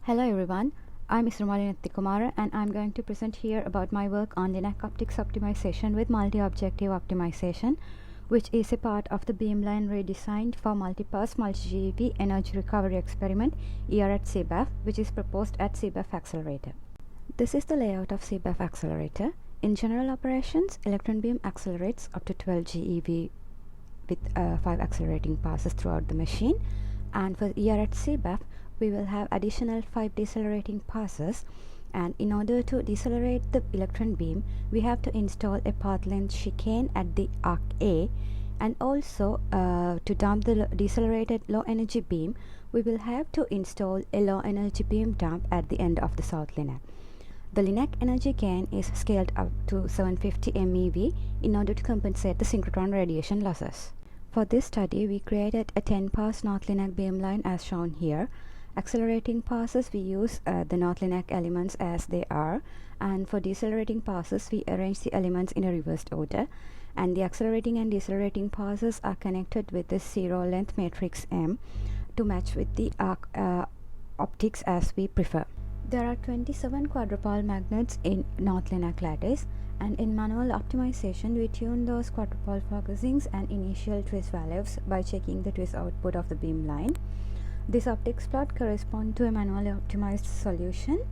Hello everyone, I'm Isurumali Neththikumara and I'm going to present here about my work on Linac optics optimization with multi-objective optimization, which is a part of the beamline redesigned for multi-pass multi-GeV energy recovery experiment here at CBAF, which is proposed at CBAF Accelerator. This is the layout of CBAF Accelerator. In general operations, electron beam accelerates up to 12 GeV with 5 accelerating passes throughout the machine, and for here at CBAF we will have additional 5 decelerating passes, and in order to decelerate the electron beam we have to install a path length chicane at the arc A, and also to dump the decelerated low energy beam we will have to install a low energy beam dump at the end of the south Linac. The Linac energy gain is scaled up to 750 MeV in order to compensate the synchrotron radiation losses. For this study, we created a 10-pass North Linac beamline as shown here. Accelerating passes, we use the North Linac elements as they are, and for decelerating passes, we arrange the elements in a reversed order, and the accelerating and decelerating passes are connected with the zero length matrix M to match with the arc optics as we prefer. There are 27 quadrupole magnets in North Linac lattice, and in manual optimization we tune those quadrupole focusings and initial twist values by checking the twist output of the beamline. This optics plot corresponds to a manually optimized solution,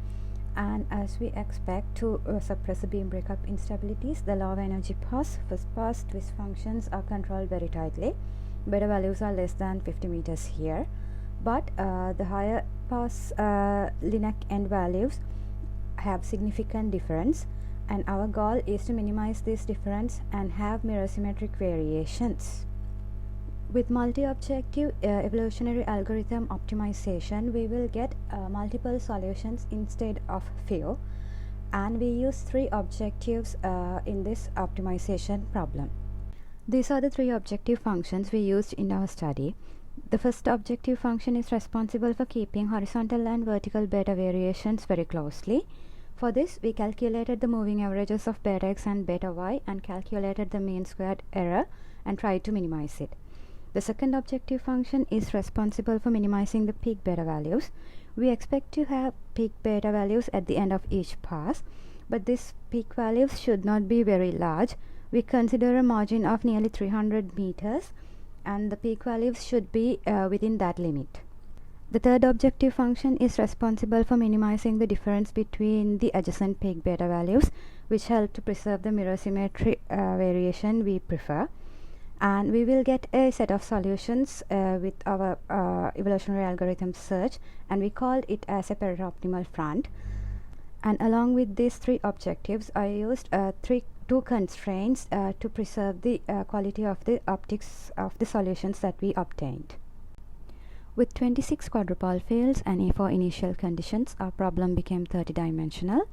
and as we expect to suppress the beam breakup instabilities, the low energy pass, first pass twist functions are controlled very tightly. Beta values are less than 50 meters here, but the higher pass Linac end values have significant difference, and our goal is to minimize this difference and have mirror symmetric variations. With multi-objective evolutionary algorithm optimization, we will get multiple solutions instead of few, and we use 3 objectives in this optimization problem. These are the 3 objective functions we used in our study. The first objective function is responsible for keeping horizontal and vertical beta variations very closely. For this, we calculated the moving averages of beta x and beta y and calculated the mean squared error and tried to minimize it. The second objective function is responsible for minimizing the peak beta values. We expect to have peak beta values at the end of each pass, but these peak values should not be very large. We consider a margin of nearly 300 meters, and the peak values should be within that limit. The third objective function is responsible for minimizing the difference between the adjacent peak beta values, which help to preserve the mirror symmetry variation we prefer. And we will get a set of solutions with our evolutionary algorithm search, and we called it as a optimal front. And along with these 3 objectives, I used 2 constraints to preserve the quality of the optics of the solutions that we obtained. With 26 quadrupole fields and for initial conditions, our problem became 30-dimensional,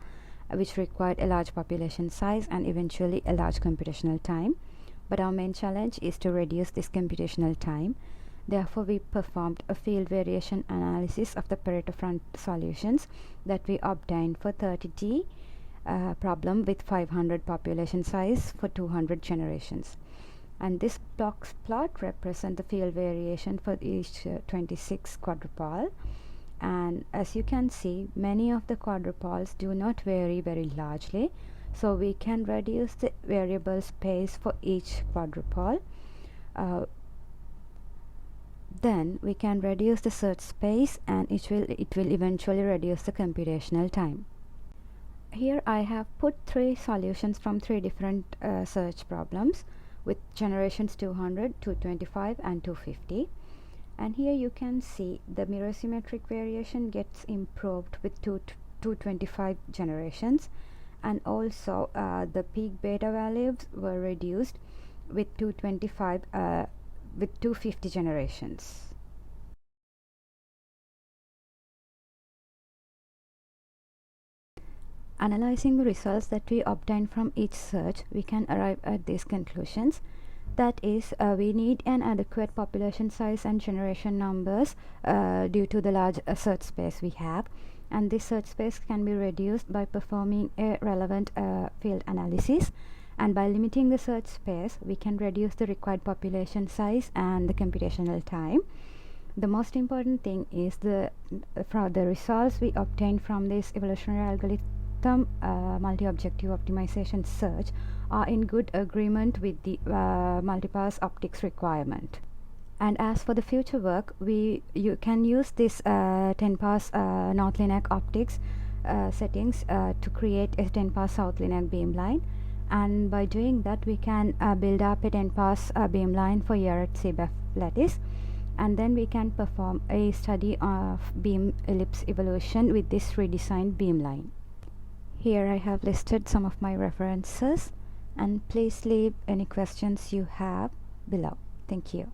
which required a large population size and eventually a large computational time. But our main challenge is to reduce this computational time. Therefore, we performed a field variation analysis of the Pareto front solutions that we obtained for 30D problem with 500 population size for 200 generations. And this box plot represents the field variation for each 26 quadrupole. And as you can see, many of the quadrupoles do not vary very largely, so we can reduce the variable space for each quadrupole. Then we can reduce the search space, and it will eventually reduce the computational time. Here I have put 3 solutions from 3 different search problems with generations 200, 225 and 250. And here you can see the mirror symmetric variation gets improved with 225 generations, and also the peak beta values were reduced with 225 with 250 generations. Analyzing the results that we obtained from each search, we can arrive at these conclusions. That is, we need an adequate population size and generation numbers due to the large search space we have, and this search space can be reduced by performing a relevant field analysis, and by limiting the search space we can reduce the required population size and the computational time. The most important thing is from the results we obtained from this evolutionary algorithm multi-objective optimization search are in good agreement with the multipass optics requirement. And as for the future work, you can use this 10-pass North Linac optics settings to create a 10-pass South Linac beamline, and by doing that we can build up a 10-pass beamline for here at CBEF lattice, and then we can perform a study of beam ellipse evolution with this redesigned beamline. Here I have listed some of my references, and please leave any questions you have below. Thank you.